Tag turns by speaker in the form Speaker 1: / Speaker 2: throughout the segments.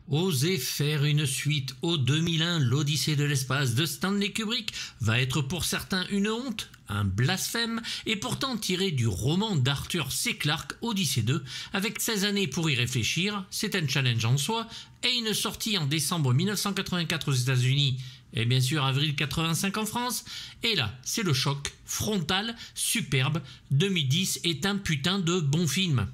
Speaker 1: Oser faire une suite au 2001, l'Odyssée de l'espace de Stanley Kubrick va être pour certains une honte, un blasphème, et pourtant tiré du roman d'Arthur C. Clarke, Odyssée 2, avec 16 années pour y réfléchir, c'est un challenge en soi, et une sortie en décembre 1984 aux États-Unis et bien sûr avril 85 en France, et là, c'est le choc, frontal, superbe, 2010 est un putain de bon film.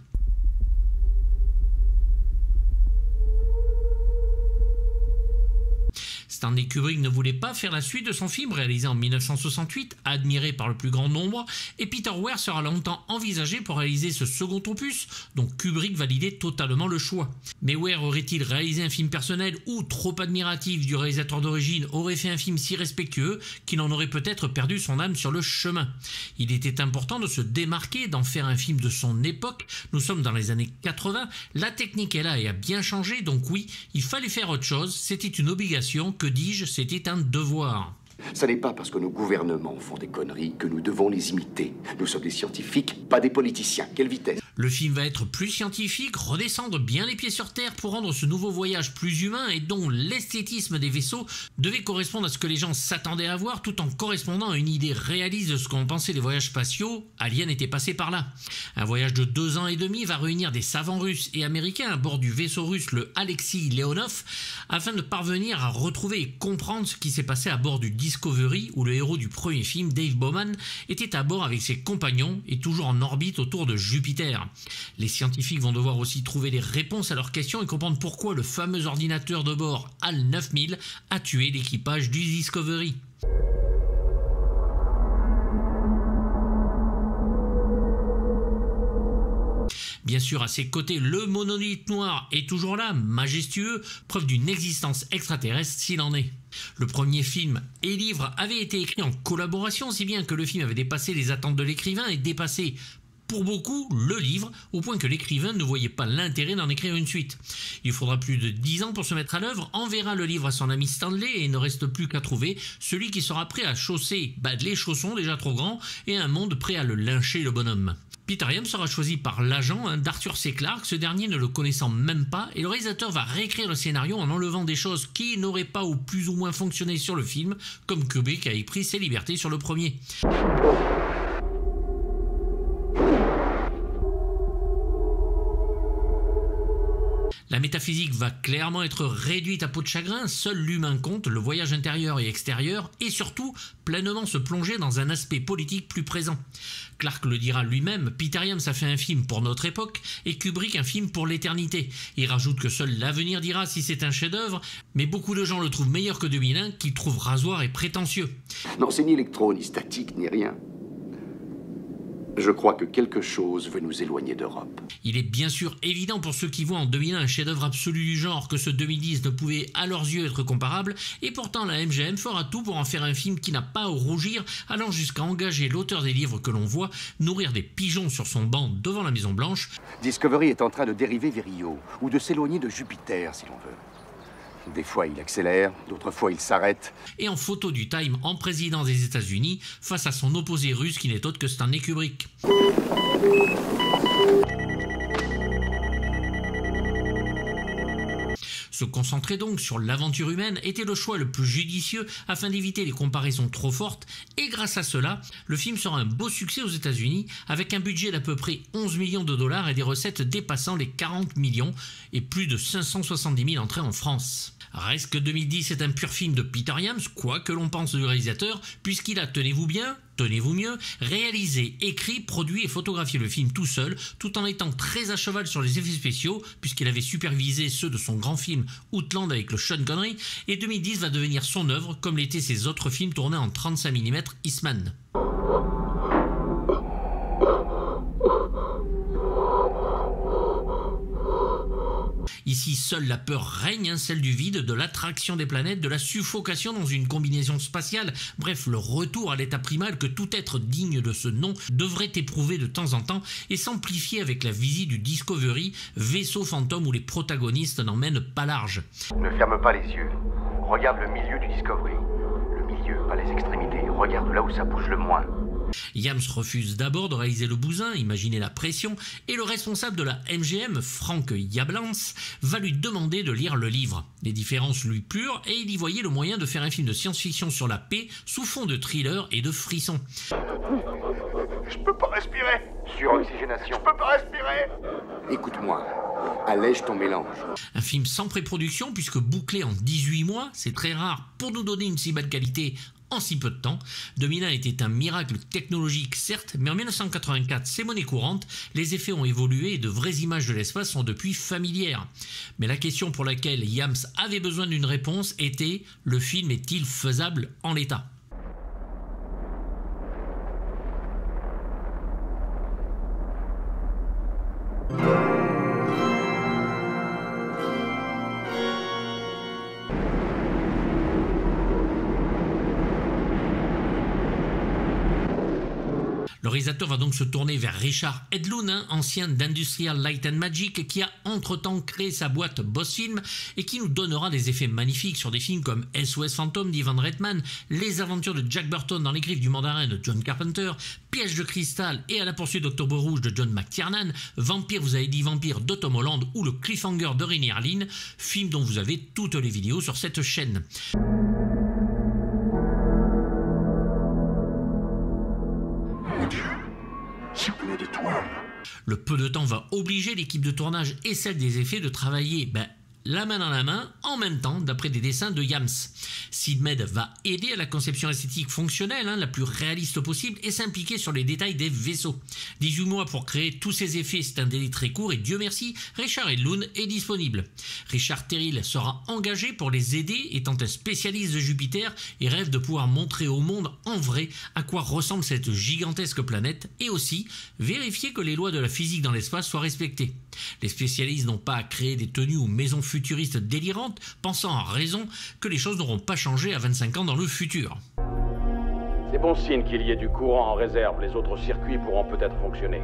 Speaker 1: Stanley Kubrick ne voulait pas faire la suite de son film réalisé en 1968, admiré par le plus grand nombre, et Peter Weir sera longtemps envisagé pour réaliser ce second opus, dont Kubrick validait totalement le choix. Mais Weir aurait-il réalisé un film personnel ou, trop admiratif du réalisateur d'origine, aurait fait un film si respectueux qu'il en aurait peut-être perdu son âme sur le chemin. Il était important de se démarquer, d'en faire un film de son époque. Nous sommes dans les années 80, la technique est là et a bien changé, donc oui, il fallait faire autre chose, c'était une obligation, que dis-je, c'était un devoir.
Speaker 2: Ça n'est pas parce que nos gouvernements font des conneries que nous devons les imiter. Nous sommes des scientifiques, pas des politiciens. Quelle vitesse!
Speaker 1: Le film va être plus scientifique, redescendre bien les pieds sur terre pour rendre ce nouveau voyage plus humain et dont l'esthétisme des vaisseaux devait correspondre à ce que les gens s'attendaient à voir tout en correspondant à une idée réaliste de ce qu'on pensait des voyages spatiaux. Alien était passé par là. Un voyage de 2 ans et demi va réunir des savants russes et américains à bord du vaisseau russe le Alexei Leonov afin de parvenir à retrouver et comprendre ce qui s'est passé à bord du Discovery où le héros du premier film, Dave Bowman, était à bord avec ses compagnons et toujours en orbite autour de Jupiter. Les scientifiques vont devoir aussi trouver des réponses à leurs questions et comprendre pourquoi le fameux ordinateur de bord HAL 9000 a tué l'équipage du Discovery. Bien sûr, à ses côtés, le monolithe noir est toujours là, majestueux, preuve d'une existence extraterrestre s'il en est. Le premier film et livre avait été écrit en collaboration, si bien que le film avait dépassé les attentes de l'écrivain et dépassé pour beaucoup le livre, au point que l'écrivain ne voyait pas l'intérêt d'en écrire une suite. Il faudra plus de 10 ans pour se mettre à l'œuvre, enverra le livre à son ami Stanley et il ne reste plus qu'à trouver celui qui sera prêt à chausser les chaussons déjà trop grands et un monde prêt à le lyncher le bonhomme. Peter Hyams sera choisi par l'agent d'Arthur C. Clarke, ce dernier ne le connaissant même pas, et le réalisateur va réécrire le scénario en enlevant des choses qui n'auraient pas ou plus ou moins fonctionné sur le film, comme Kubrick avait pris ses libertés sur le premier. La métaphysique va clairement être réduite à peau de chagrin, seul l'humain compte, le voyage intérieur et extérieur, et surtout pleinement se plonger dans un aspect politique plus présent. Clarke le dira lui-même, Peter Hyams a fait un film pour notre époque et Kubrick un film pour l'éternité. Il rajoute que seul l'avenir dira si c'est un chef-d'œuvre, mais beaucoup de gens le trouvent meilleur que 2001, qu'ils trouvent rasoir et prétentieux.
Speaker 2: Non, c'est ni électro, ni statique, ni rien. Je crois que quelque chose veut nous éloigner d'Europe.
Speaker 1: Il est bien sûr évident pour ceux qui voient en 2001 un chef-d'œuvre absolu du genre que ce 2010 ne pouvait à leurs yeux être comparable, et pourtant la MGM fera tout pour en faire un film qui n'a pas à rougir, allant jusqu'à engager l'auteur des livres que l'on voit nourrir des pigeons sur son banc devant la Maison Blanche.
Speaker 2: Discovery est en train de dériver vers Io, ou de s'éloigner de Jupiter si l'on veut. Des fois, il accélère, d'autres fois, il s'arrête.
Speaker 1: Et en photo du Time en président des États-Unis face à son opposé russe qui n'est autre que Stanley Kubrick. Se concentrer donc sur l'aventure humaine était le choix le plus judicieux afin d'éviter les comparaisons trop fortes et grâce à cela, le film sera un beau succès aux États-Unis avec un budget d'à peu près 11 millions de dollars et des recettes dépassant les 40 millions et plus de 570 000 entrées en France. Reste que 2010 est un pur film de Peter Hyams, quoi que l'on pense du réalisateur, puisqu'il a, tenez-vous bien, tenez-vous mieux, réalisé, écrit, produit et photographié le film tout seul, tout en étant très à cheval sur les effets spéciaux, puisqu'il avait supervisé ceux de son grand film Outland avec le Sean Connery, et 2010 va devenir son œuvre, comme l'étaient ses autres films tournés en 35 mm Eastman. Ici, seule la peur règne, celle du vide, de l'attraction des planètes, de la suffocation dans une combinaison spatiale, bref, le retour à l'état primal que tout être digne de ce nom devrait éprouver de temps en temps et s'amplifier avec la visite du Discovery, vaisseau fantôme où les protagonistes n'emmènent pas large.
Speaker 2: Ne ferme pas les yeux. Regarde le milieu du Discovery. Le milieu, pas les extrémités. Regarde là où ça bouge le moins.
Speaker 1: Yams refuse d'abord de réaliser Le Bousin, imaginez la pression, et le responsable de la MGM, Frank Yablans, va lui demander de lire le livre. Les différences lui plurent et il y voyait le moyen de faire un film de science-fiction sur la paix sous fond de thriller et de frissons.
Speaker 2: Je peux pas respirer. Suroxygénation. Je peux pas respirer. Écoute-moi, allège ton mélange.
Speaker 1: Un film sans pré-production puisque bouclé en 18 mois, c'est très rare pour nous donner une si belle qualité en si peu de temps. 2001 était un miracle technologique certes, mais en 1984 c'est monnaie courante, les effets ont évolué et de vraies images de l'espace sont depuis familières. Mais la question pour laquelle Yams avait besoin d'une réponse était: le film est-il faisable en l'état ? Le réalisateur va donc se tourner vers Richard Edlund, ancien d'Industrial Light and Magic, qui a entre-temps créé sa boîte Boss Film et qui nous donnera des effets magnifiques sur des films comme SOS Fantôme d'Ivan Reitman, Les aventures de Jack Burton dans les griffes du mandarin de John Carpenter, Piège de cristal et À la poursuite d'Octobre Rouge de John McTiernan, Vampire, vous avez dit Vampire de Tom Holland ou Le Cliffhanger de Renny Harlin, film dont vous avez toutes les vidéos sur cette chaîne. Le peu de temps va obliger l'équipe de tournage et celle des effets de travailler la main dans la main, en même temps, d'après des dessins de Yams. Sid Mead va aider à la conception esthétique fonctionnelle, la plus réaliste possible, et s'impliquer sur les détails des vaisseaux. 18 mois pour créer tous ces effets, c'est un délai très court, et Dieu merci, Richard Edlund est disponible. Richard Terrile sera engagé pour les aider, étant un spécialiste de Jupiter, et rêve de pouvoir montrer au monde, en vrai, à quoi ressemble cette gigantesque planète, et aussi vérifier que les lois de la physique dans l'espace soient respectées. Les spécialistes n'ont pas à créer des tenues ou maisons futuristes délirantes, pensant en raison que les choses n'auront pas changé à 25 ans dans le futur.
Speaker 3: C'est bon signe qu'il y ait du courant en réserve, les autres circuits pourront peut-être fonctionner.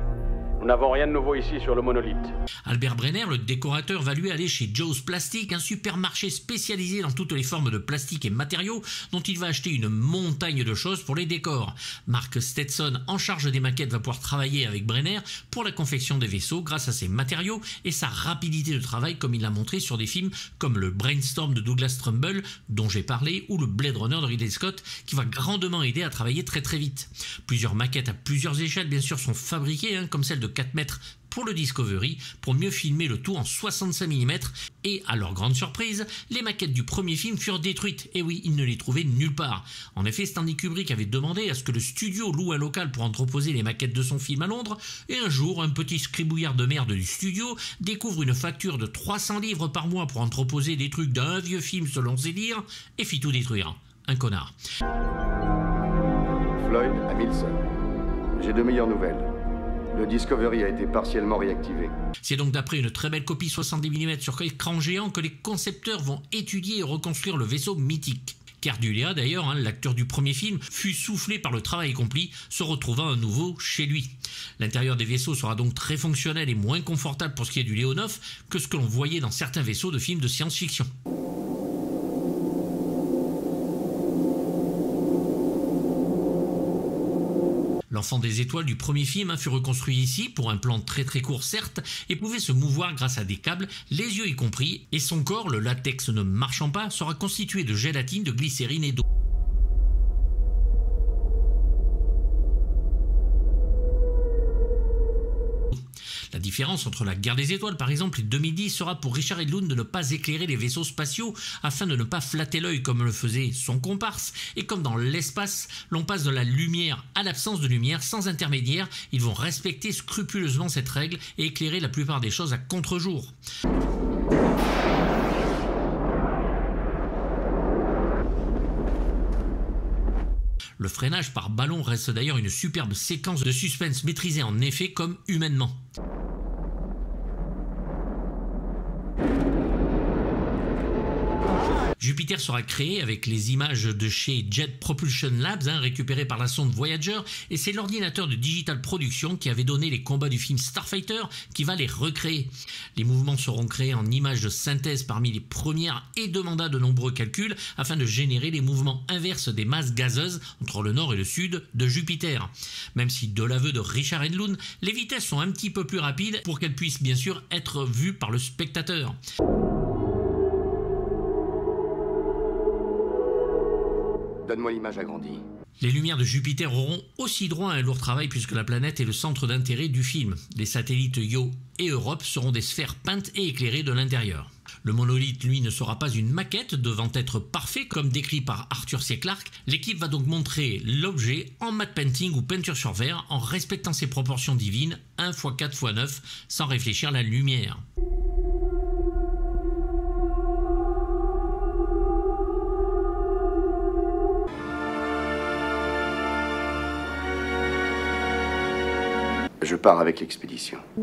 Speaker 3: Nous n'avons rien de nouveau ici sur le monolithe.
Speaker 1: Albert Brenner, le décorateur, va lui aller chez Joe's Plastic, un supermarché spécialisé dans toutes les formes de plastique et matériaux, dont il va acheter une montagne de choses pour les décors. Mark Stetson, en charge des maquettes, va pouvoir travailler avec Brenner pour la confection des vaisseaux grâce à ses matériaux et sa rapidité de travail, comme il l'a montré sur des films comme le Brainstorm de Douglas Trumbull, dont j'ai parlé, ou le Blade Runner de Ridley Scott, qui va grandement aider à travailler très très vite. Plusieurs maquettes à plusieurs échelles, bien sûr, sont fabriquées, comme celle de 4 mètres pour le Discovery, pour mieux filmer le tout en 65 mm, et à leur grande surprise, les maquettes du premier film furent détruites, et oui, ils ne les trouvaient nulle part. En effet, Stanley Kubrick avait demandé à ce que le studio loue un local pour entreposer les maquettes de son film à Londres, et un jour, un petit scribouillard de merde du studio découvre une facture de 300 livres par mois pour entreposer des trucs d'un vieux film selon ses dires, et fit tout détruire. Un connard.
Speaker 2: Floyd à Milson. J'ai de meilleures nouvelles. Le Discovery a été partiellement réactivé.
Speaker 1: C'est donc d'après une très belle copie 70 mm sur écran géant que les concepteurs vont étudier et reconstruire le vaisseau mythique. Cardulea d'ailleurs, l'acteur du premier film, fut soufflé par le travail accompli, se retrouvant à nouveau chez lui. L'intérieur des vaisseaux sera donc très fonctionnel et moins confortable pour ce qui est du Leonov que ce que l'on voyait dans certains vaisseaux de films de science-fiction. L'enfant des étoiles du premier film fut reconstruit ici, pour un plan très très court certes, et pouvait se mouvoir grâce à des câbles, les yeux y compris, et son corps, le latex ne marchant pas, sera constitué de gélatine, de glycérine et d'eau. La différence entre la guerre des étoiles par exemple et 2010 sera pour Richard Edlund de ne pas éclairer les vaisseaux spatiaux afin de ne pas flatter l'œil comme le faisait son comparse, et comme dans l'espace l'on passe de la lumière à l'absence de lumière sans intermédiaire, ils vont respecter scrupuleusement cette règle et éclairer la plupart des choses à contre-jour. Le freinage par ballon reste d'ailleurs une superbe séquence de suspense maîtrisée en effet comme humainement. Jupiter sera créé avec les images de chez Jet Propulsion Labs, récupérées par la sonde Voyager, et c'est l'ordinateur de Digital Production qui avait donné les combats du film Starfighter qui va les recréer. Les mouvements seront créés en images de synthèse parmi les premières et demanda de nombreux calculs afin de générer les mouvements inverses des masses gazeuses entre le nord et le sud de Jupiter. Même si, de l'aveu de Richard Edlund, les vitesses sont un petit peu plus rapides pour qu'elles puissent bien sûr être vues par le spectateur.
Speaker 2: Donne-moi l'image agrandie.
Speaker 1: Les lumières de Jupiter auront aussi droit à un lourd travail puisque la planète est le centre d'intérêt du film. Les satellites Io et Europe seront des sphères peintes et éclairées de l'intérieur. Le monolithe, lui, ne sera pas une maquette devant être parfait comme décrit par Arthur C. Clarke. L'équipe va donc montrer l'objet en matte painting ou peinture sur verre en respectant ses proportions divines 1 x 4 x 9 sans réfléchir la lumière.
Speaker 2: Je pars avec l'expédition.
Speaker 1: «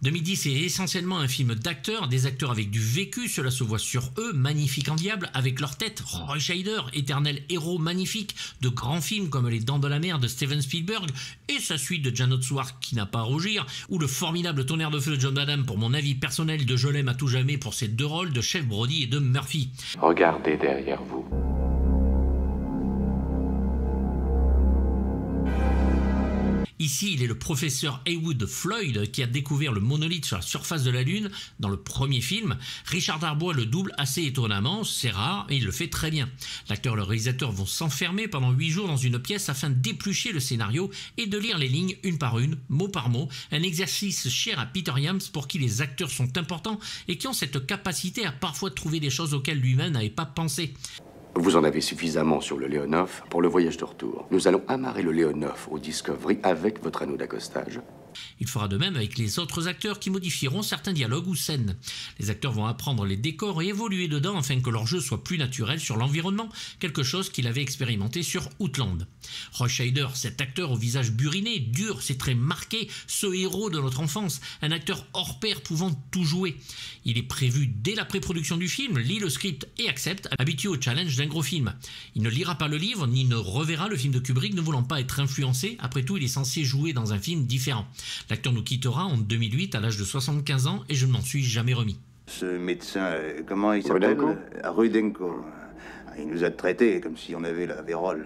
Speaker 1: 2010 est essentiellement un film d'acteurs, des acteurs avec du vécu, cela se voit sur eux, magnifiques en diable, avec leur tête, Roy Scheider, éternel héros magnifique de grands films comme Les Dents de la Mer de Steven Spielberg et sa suite de Janot Swart qui n'a pas à rougir, ou le formidable Tonnerre de feu de John Badham pour mon avis personnel de Je l'aime à tout jamais pour ses deux rôles de Chef Brody et de Murphy.
Speaker 4: Regardez derrière vous.
Speaker 1: Ici, il est le professeur Heywood Floyd qui a découvert le monolithe sur la surface de la Lune dans le premier film. Richard Darbois le double assez étonnamment, c'est rare et il le fait très bien. L'acteur et le réalisateur vont s'enfermer pendant 8 jours dans une pièce afin d'éplucher le scénario et de lire les lignes une par une, mot par mot, un exercice cher à Peter Iams pour qui les acteurs sont importants et qui ont cette capacité à parfois trouver des choses auxquelles lui-même n'avait pas pensé.
Speaker 2: Vous en avez suffisamment sur le Leonov pour le voyage de retour. Nous allons amarrer le Leonov au Discovery avec votre anneau d'accostage.
Speaker 1: Il fera de même avec les autres acteurs qui modifieront certains dialogues ou scènes. Les acteurs vont apprendre les décors et évoluer dedans afin que leur jeu soit plus naturel sur l'environnement, quelque chose qu'il avait expérimenté sur Outland. Roy Scheider, cet acteur au visage buriné, dur, ses traits marqués, ce héros de notre enfance, un acteur hors pair pouvant tout jouer. Il est prévu dès la pré-production du film, lit le script et accepte, habitué au challenge d'un gros film. Il ne lira pas le livre ni ne reverra le film de Kubrick ne voulant pas être influencé, après tout il est censé jouer dans un film différent. L'acteur nous quittera en 2008 à l'âge de 75 ans et je ne m'en suis jamais remis.
Speaker 5: Ce médecin, comment il s'appelle? Rudenko. Il nous a traités comme si on avait la vérole.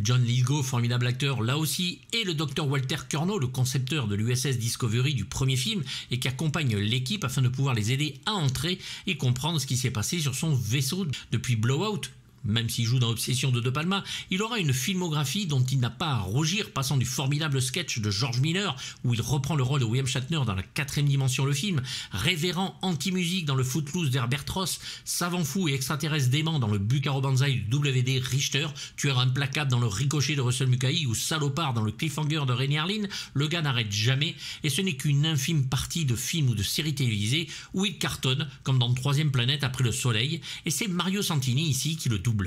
Speaker 1: John Lithgow, formidable acteur là aussi, et le docteur Walter Curnow, le concepteur de l'USS Discovery du premier film et qui accompagne l'équipe afin de pouvoir les aider à entrer et comprendre ce qui s'est passé sur son vaisseau depuis Blowout. Même s'il joue dans Obsession de De Palma, il aura une filmographie dont il n'a pas à rougir, passant du formidable sketch de George Miller, où il reprend le rôle de William Shatner dans la 4e dimension le film, révérend anti-musique dans le Footloose d'Herbert Ross, savant fou et extraterrestre dément dans le Bucaro Banzai du W.D. Richter, tueur implacable dans le Ricochet de Russell Mulcahy ou salopard dans le Cliffhanger de Renny Harlin, le gars n'arrête jamais, et ce n'est qu'une infime partie de films ou de séries télévisées où il cartonne, comme dans 3e Planète après le Soleil, et c'est Mario Santini ici qui le double.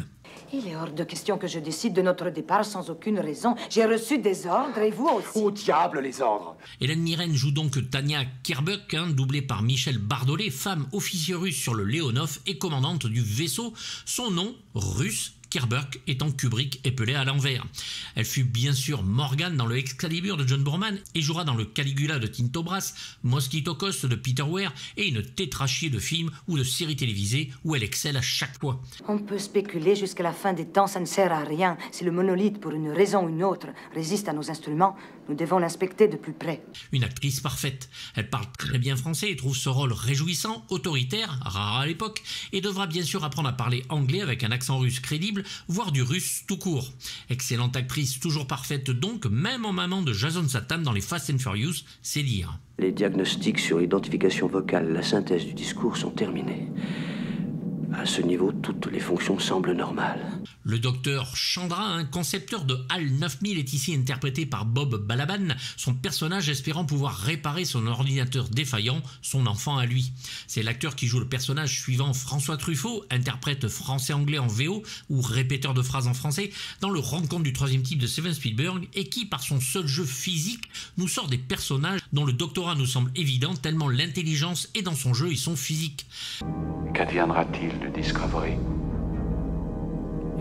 Speaker 6: Il est hors de question que je décide de notre départ sans aucune raison. J'ai reçu des ordres et vous aussi.
Speaker 2: Au diable les ordres!
Speaker 1: Hélène Mirren joue donc Tania Kerbuck, doublée par Michel Bardolet, femme officier russe sur le Leonov et commandante du vaisseau. Son nom, russe, Kerbuck étant Kubrick épelé à l'envers. Elle fut bien sûr Morgan dans le Excalibur de John Boorman et jouera dans le Caligula de Tinto Brass, Mosquito Coast de Peter Weir et une tétrachie de films ou de séries télévisées où elle excelle à chaque fois.
Speaker 6: On peut spéculer jusqu'à la fin des temps, ça ne sert à rien. Si le monolithe, pour une raison ou une autre, résiste à nos instruments, nous devons l'inspecter de plus près.
Speaker 1: Une actrice parfaite. Elle parle très bien français et trouve ce rôle réjouissant, autoritaire, rare à l'époque, et devra bien sûr apprendre à parler anglais avec un accent russe crédible, voire du russe tout court. Excellente actrice, toujours parfaite donc, même en maman de Jason Statham dans les Fast and Furious, c'est dire.
Speaker 7: Les diagnostics sur l'identification vocale, la synthèse du discours sont terminés. À ce niveau, toutes les fonctions semblent normales.
Speaker 1: Le docteur Chandra, un concepteur de HAL 9000, est ici interprété par Bob Balaban, son personnage espérant pouvoir réparer son ordinateur défaillant, son enfant à lui. C'est l'acteur qui joue le personnage suivant, François Truffaut, interprète français-anglais en VO ou répéteur de phrases en français, dans le Rencontre du troisième type de Steven Spielberg, et qui, par son seul jeu physique, nous sort des personnages dont le doctorat nous semble évident tellement l'intelligence est dans son jeu et son physique.
Speaker 4: Qu'adviendra-t-il de Discovery ?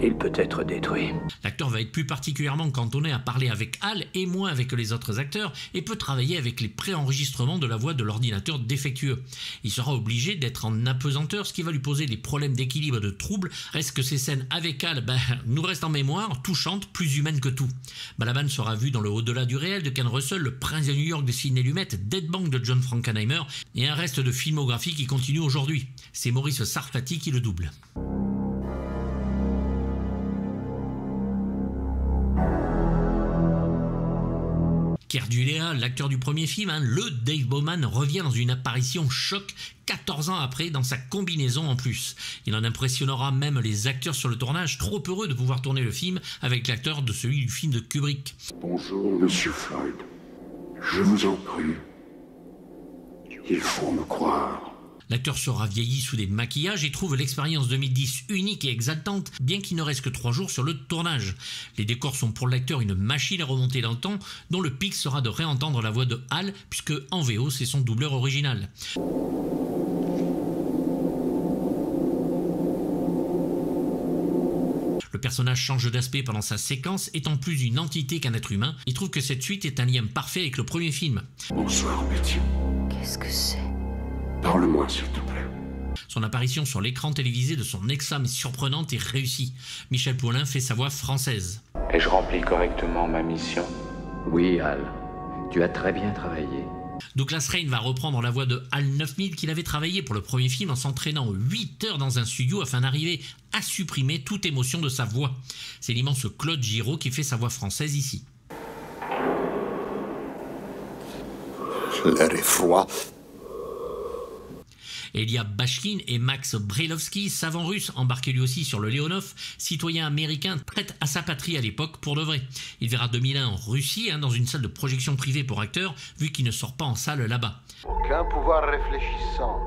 Speaker 7: Il peut être détruit.
Speaker 1: L'acteur va être plus particulièrement cantonné à parler avec HAL et moins avec les autres acteurs et peut travailler avec les préenregistrements de la voix de l'ordinateur défectueux. Il sera obligé d'être en apesanteur, ce qui va lui poser des problèmes d'équilibre et de troubles. Reste que ces scènes avec HAL nous restent en mémoire, touchantes, plus humaines que tout. Balaban sera vu dans le Au-delà du réel de Ken Russell, Le Prince de New York de Sidney Lumet, Dead Bank de John Frankenheimer et un reste de filmographie qui continue aujourd'hui. C'est Maurice Sarfati qui le double. Kerdulea, l'acteur du premier film, le Dave Bowman, revient dans une apparition choc 14 ans après dans sa combinaison en plus. Il en impressionnera même les acteurs sur le tournage, trop heureux de pouvoir tourner le film avec l'acteur de celui du film de Kubrick.
Speaker 8: Bonjour, Monsieur Floyd. Je vous en prie. Il faut me croire.
Speaker 1: L'acteur sera vieilli sous des maquillages et trouve l'expérience 2010 unique et exaltante, bien qu'il ne reste que 3 jours sur le tournage. Les décors sont pour l'acteur une machine à remonter dans le temps, dont le pic sera de réentendre la voix de HAL, puisque en VO c'est son doubleur original. Le personnage change d'aspect pendant sa séquence, étant plus une entité qu'un être humain. Il trouve que cette suite est un lien parfait avec le premier film.
Speaker 8: Bonsoir, Betty.
Speaker 6: Qu'est-ce que c'est ?
Speaker 8: Parle-moi, s'il te plaît.
Speaker 1: Son apparition sur l'écran télévisé de son ex-femme est surprenante et réussie. Michel Paulin fait sa voix française.
Speaker 4: Ai-je rempli correctement ma mission ?
Speaker 7: Oui, Hal. Tu as très bien travaillé.
Speaker 1: Douglas Rain va reprendre la voix de HAL 9000 qu'il avait travaillé pour le premier film en s'entraînant 8 heures dans un studio afin d'arriver à supprimer toute émotion de sa voix. C'est l'immense Claude Giraud qui fait sa voix française ici.
Speaker 8: L'air est froid.
Speaker 1: Elia Bashkin et Max Brailovsky, savant russe embarqué lui aussi sur le Leonov, citoyen américain prêt à sa patrie à l'époque pour de vrai. Il verra 2001 en Russie, dans une salle de projection privée pour acteurs, vu qu'il ne sort pas en salle là-bas.
Speaker 9: Aucun pouvoir réfléchissant.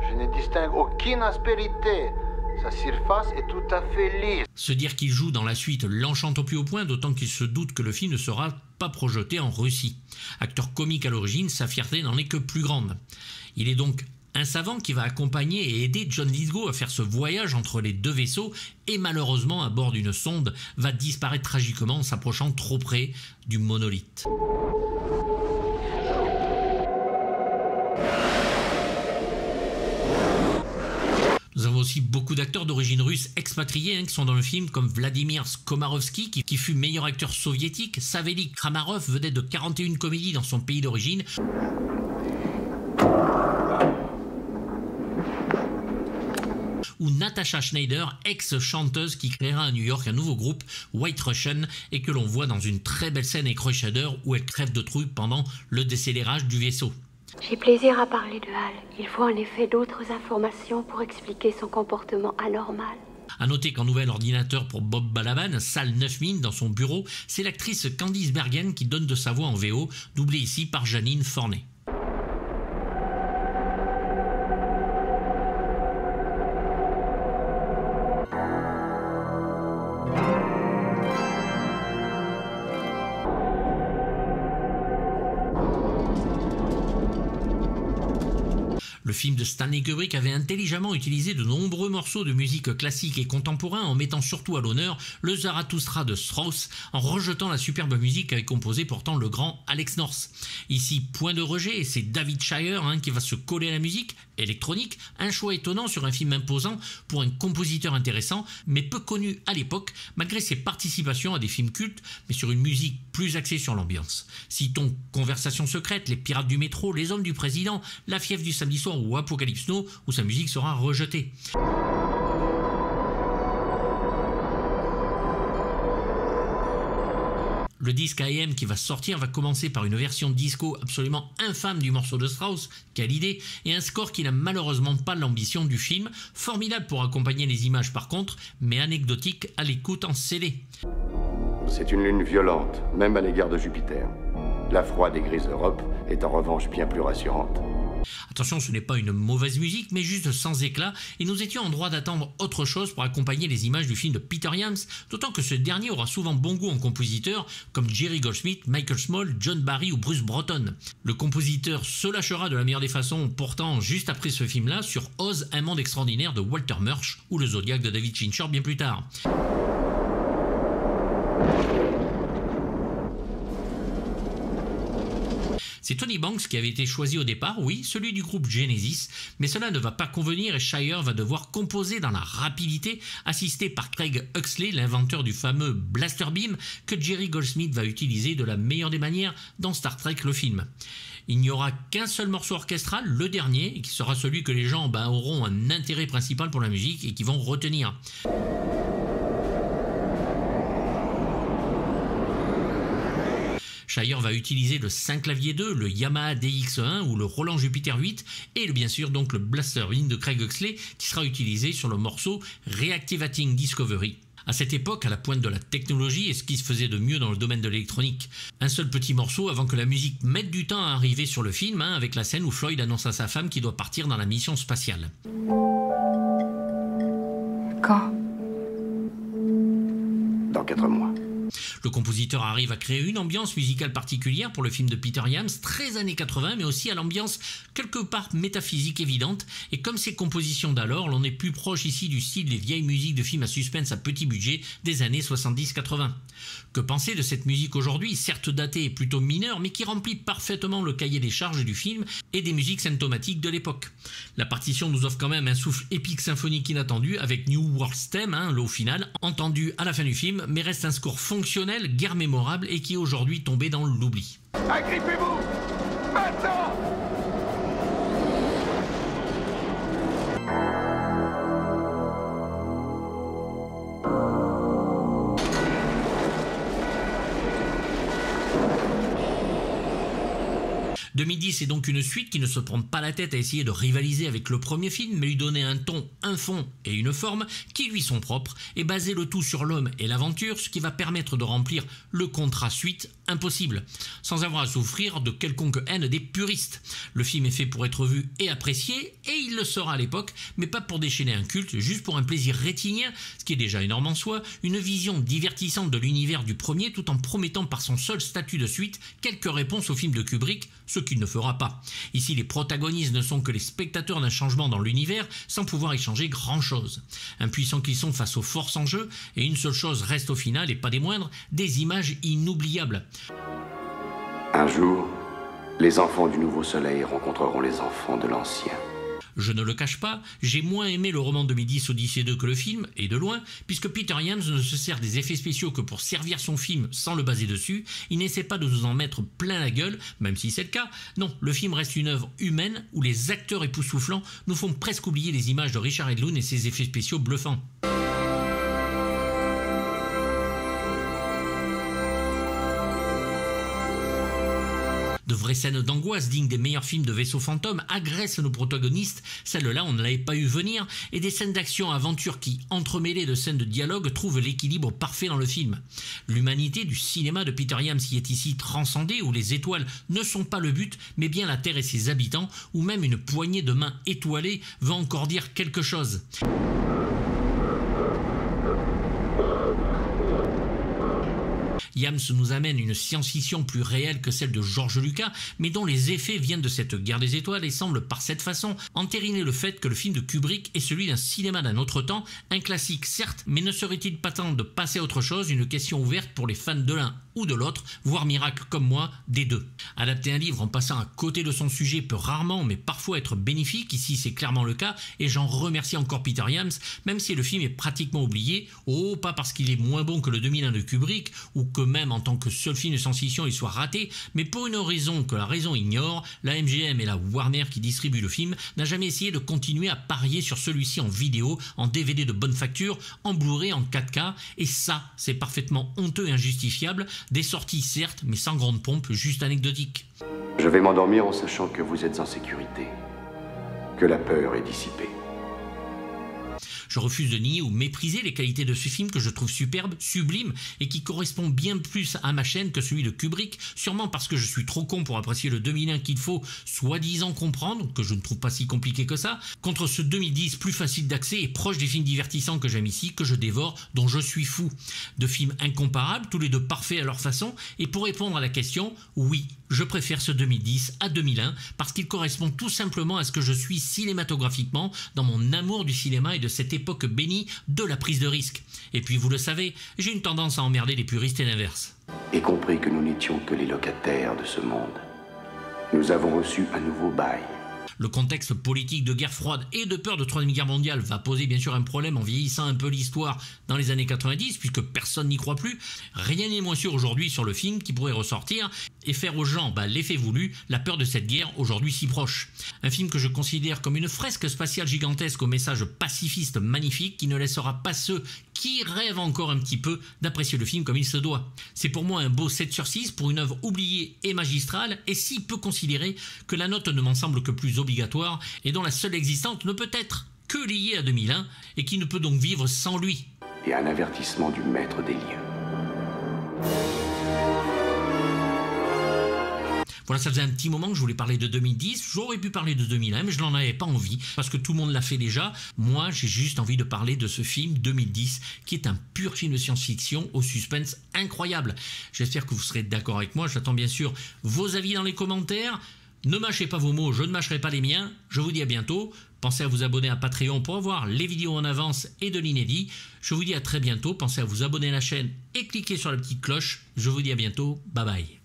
Speaker 9: Je ne distingue aucune aspérité. Sa surface est tout à fait lisse.
Speaker 1: Se dire qu'il joue dans la suite l'enchante au plus haut point, d'autant qu'il se doute que le film ne sera pas projeté en Russie. Acteur comique à l'origine, sa fierté n'en est que plus grande. Il est donc un savant qui va accompagner et aider John Lithgow à faire ce voyage entre les deux vaisseaux et malheureusement à bord d'une sonde va disparaître tragiquement en s'approchant trop près du monolithe. Nous avons aussi beaucoup d'acteurs d'origine russe expatriés qui sont dans le film, comme Vladimir Skomarovsky qui fut meilleur acteur soviétique, Savelik Kramarov, vedette de 41 comédies dans son pays d'origine, ou Natasha Schneider, ex-chanteuse qui créera à New York un nouveau groupe, White Russian, et que l'on voit dans une très belle scène avec Shader où elle crève de trouille pendant le décélérage du vaisseau.
Speaker 10: J'ai plaisir à parler de HAL. Il faut en effet d'autres informations pour expliquer son comportement anormal.
Speaker 1: A noter qu'en nouvel ordinateur pour Bob Balaban, salle 9000 dans son bureau, c'est l'actrice Candice Bergen qui donne de sa voix en VO, doublée ici par Janine Forney. Le film de Stanley Kubrick avait intelligemment utilisé de nombreux morceaux de musique classique et contemporain en mettant surtout à l'honneur le Zarathustra de Strauss en rejetant la superbe musique qu'avait composée pourtant le grand Alex North. Ici, point de rejet, c'est David Shire qui va se coller à la musique électronique, un choix étonnant sur un film imposant pour un compositeur intéressant mais peu connu à l'époque malgré ses participations à des films cultes mais sur une musique plus axée sur l'ambiance. Citons Conversation secrète, Les Pirates du métro, Les Hommes du Président, La fièvre du samedi soir ou Apocalypse Now où sa musique sera rejetée. Le Le disque AM qui va sortir va commencer par une version disco absolument infâme du morceau de Strauss, quelle idée, et un score qui n'a malheureusement pas l'ambition du film, formidable pour accompagner les images par contre, mais anecdotique à l'écoute en CD.
Speaker 2: C'est une lune violente, même à l'égard de Jupiter. La froide et grise Europe est en revanche bien plus rassurante.
Speaker 1: Attention, ce n'est pas une mauvaise musique, mais juste sans éclat, et nous étions en droit d'attendre autre chose pour accompagner les images du film de Peter Iams, d'autant que ce dernier aura souvent bon goût en compositeur, comme Jerry Goldsmith, Michael Small, John Barry ou Bruce Broughton. Le compositeur se lâchera de la meilleure des façons, pourtant, juste après ce film-là, sur Oz, un monde extraordinaire de Walter Murch, ou le Zodiac de David Fincher bien plus tard. C'est Tony Banks qui avait été choisi au départ, oui, celui du groupe Genesis, mais cela ne va pas convenir et Shire va devoir composer dans la rapidité, assisté par Craig Huxley, l'inventeur du fameux Blaster Beam, que Jerry Goldsmith va utiliser de la meilleure des manières dans Star Trek le film. Il n'y aura qu'un seul morceau orchestral, le dernier, et qui sera celui que les gens auront un intérêt principal pour la musique et qui vont retenir. Shire va utiliser le Synclavier 2, le Yamaha DX1 ou le Roland Jupiter 8 et bien sûr donc le Blaster Beam de Craig Huxley qui sera utilisé sur le morceau Reactivating Discovery. À cette époque, à la pointe de la technologie et ce qui se faisait de mieux dans le domaine de l'électronique. Un seul petit morceau avant que la musique mette du temps à arriver sur le film, avec la scène où Floyd annonce à sa femme qu'il doit partir dans la mission spatiale.
Speaker 6: Quand ?
Speaker 2: Dans 4 mois.
Speaker 1: Le compositeur arrive à créer une ambiance musicale particulière pour le film de Peter Iams, très années 80, mais aussi à l'ambiance quelque part métaphysique évidente. Et comme ses compositions d'alors, l'on est plus proche ici du style des vieilles musiques de films à suspense à petit budget des années 70-80. Que penser de cette musique aujourd'hui, certes datée et plutôt mineure, mais qui remplit parfaitement le cahier des charges du film et des musiques symptomatiques de l'époque. La partition nous offre quand même un souffle épique symphonique inattendu avec New World's Theme, le final, entendu à la fin du film, mais reste un score fonctionnel, guère mémorable et qui est aujourd'hui tombé dans l'oubli.
Speaker 9: Agrippez-vous! Maintenant!
Speaker 1: « 2010 est donc une suite qui ne se prend pas la tête à essayer de rivaliser avec le premier film, mais lui donner un ton, un fond et une forme qui lui sont propres et baser le tout sur l'homme et l'aventure, ce qui va permettre de remplir le contrat suite impossible, sans avoir à souffrir de quelconque haine des puristes. Le film est fait pour être vu et apprécié, et il le sera à l'époque, mais pas pour déchaîner un culte, juste pour un plaisir rétinien, ce qui est déjà énorme en soi, une vision divertissante de l'univers du premier, tout en promettant par son seul statut de suite quelques réponses au film de Kubrick, ce qu'il ne fera pas. Ici, les protagonistes ne sont que les spectateurs d'un changement dans l'univers, sans pouvoir y changer grand-chose. Impuissants qu'ils sont face aux forces en jeu, et une seule chose reste au final, et pas des moindres, des images inoubliables.
Speaker 2: Un jour, les enfants du nouveau soleil rencontreront les enfants de l'ancien.
Speaker 1: Je ne le cache pas, j'ai moins aimé le roman 2010 Odyssée 2 que le film, et de loin, puisque Peter Iams ne se sert des effets spéciaux que pour servir son film sans le baser dessus, il n'essaie pas de nous en mettre plein la gueule, même si c'est le cas. Non, le film reste une œuvre humaine où les acteurs époustouflants nous font presque oublier les images de Richard Edlund et ses effets spéciaux bluffants. De vraies scènes d'angoisse dignes des meilleurs films de vaisseaux fantômes agressent nos protagonistes, celles-là on ne l'avait pas eu venir, et des scènes d'action-aventure qui, entremêlées de scènes de dialogue, trouvent l'équilibre parfait dans le film. L'humanité du cinéma de Peter Iams y est ici transcendée, où les étoiles ne sont pas le but, mais bien la Terre et ses habitants, où même une poignée de mains étoilées veut encore dire quelque chose. Iams nous amène une science-fiction plus réelle que celle de George Lucas, mais dont les effets viennent de cette guerre des étoiles et semblent par cette façon entériner le fait que le film de Kubrick est celui d'un cinéma d'un autre temps, un classique certes, mais ne serait-il pas temps de passer à autre chose, une question ouverte pour les fans de l'un ou de l'autre, voire miracle comme moi, des deux. Adapter un livre en passant à côté de son sujet peut rarement, mais parfois être bénéfique, ici c'est clairement le cas, et j'en remercie encore Peter Iams, même si le film est pratiquement oublié, pas parce qu'il est moins bon que le 2001 de Kubrick, ou que même en tant que seul film de science-fiction il soit raté, mais pour une raison que la raison ignore, la MGM et la Warner qui distribuent le film n'a jamais essayé de continuer à parier sur celui-ci en vidéo, en DVD de bonne facture, en Blu-ray, en 4K, et ça, c'est parfaitement honteux et injustifiable, des sorties certes, mais sans grande pompe, juste anecdotiques.
Speaker 2: Je vais m'endormir en sachant que vous êtes en sécurité, que la peur est dissipée.
Speaker 1: Je refuse de nier ou mépriser les qualités de ce film que je trouve superbe, sublime et qui correspond bien plus à ma chaîne que celui de Kubrick, sûrement parce que je suis trop con pour apprécier le 2001 qu'il faut soi-disant comprendre, que je ne trouve pas si compliqué que ça, contre ce 2010 plus facile d'accès et proche des films divertissants que j'aime ici, que je dévore, dont je suis fou. De films incomparables, tous les deux parfaits à leur façon, et pour répondre à la question, oui, je préfère ce 2010 à 2001 parce qu'il correspond tout simplement à ce que je suis cinématographiquement dans mon amour du cinéma et de cette époque bénie de la prise de risque. Et puis vous le savez, j'ai une tendance à emmerder les puristes et l'inverse.
Speaker 2: Et compris que nous n'étions que les locataires de ce monde, nous avons reçu un nouveau bail.
Speaker 1: Le contexte politique de guerre froide et de peur de Troisième Guerre mondiale va poser bien sûr un problème en vieillissant un peu l'histoire dans les années 90, puisque personne n'y croit plus. Rien n'est moins sûr aujourd'hui sur le film qui pourrait ressortir et faire aux gens l'effet voulu, la peur de cette guerre aujourd'hui si proche. Un film que je considère comme une fresque spatiale gigantesque au message pacifiste magnifique qui ne laissera pas ceux qui rêvent encore un petit peu d'apprécier le film comme il se doit. C'est pour moi un beau 7/6 pour une œuvre oubliée et magistrale et si peu considérée que la note ne m'en semble que plus obligatoire et dont la seule existante ne peut être que liée à 2001 et qui ne peut donc vivre sans lui.
Speaker 2: Et un avertissement du maître des lieux.
Speaker 1: Voilà, ça faisait un petit moment que je voulais parler de 2010. J'aurais pu parler de 2001, mais je n'en avais pas envie, parce que tout le monde l'a fait déjà. Moi, j'ai juste envie de parler de ce film 2010, qui est un pur film de science-fiction au suspense incroyable. J'espère que vous serez d'accord avec moi. J'attends bien sûr vos avis dans les commentaires. Ne mâchez pas vos mots, je ne mâcherai pas les miens. Je vous dis à bientôt. Pensez à vous abonner à Patreon pour avoir les vidéos en avance et de l'inédit. Je vous dis à très bientôt. Pensez à vous abonner à la chaîne et cliquez sur la petite cloche. Je vous dis à bientôt. Bye bye.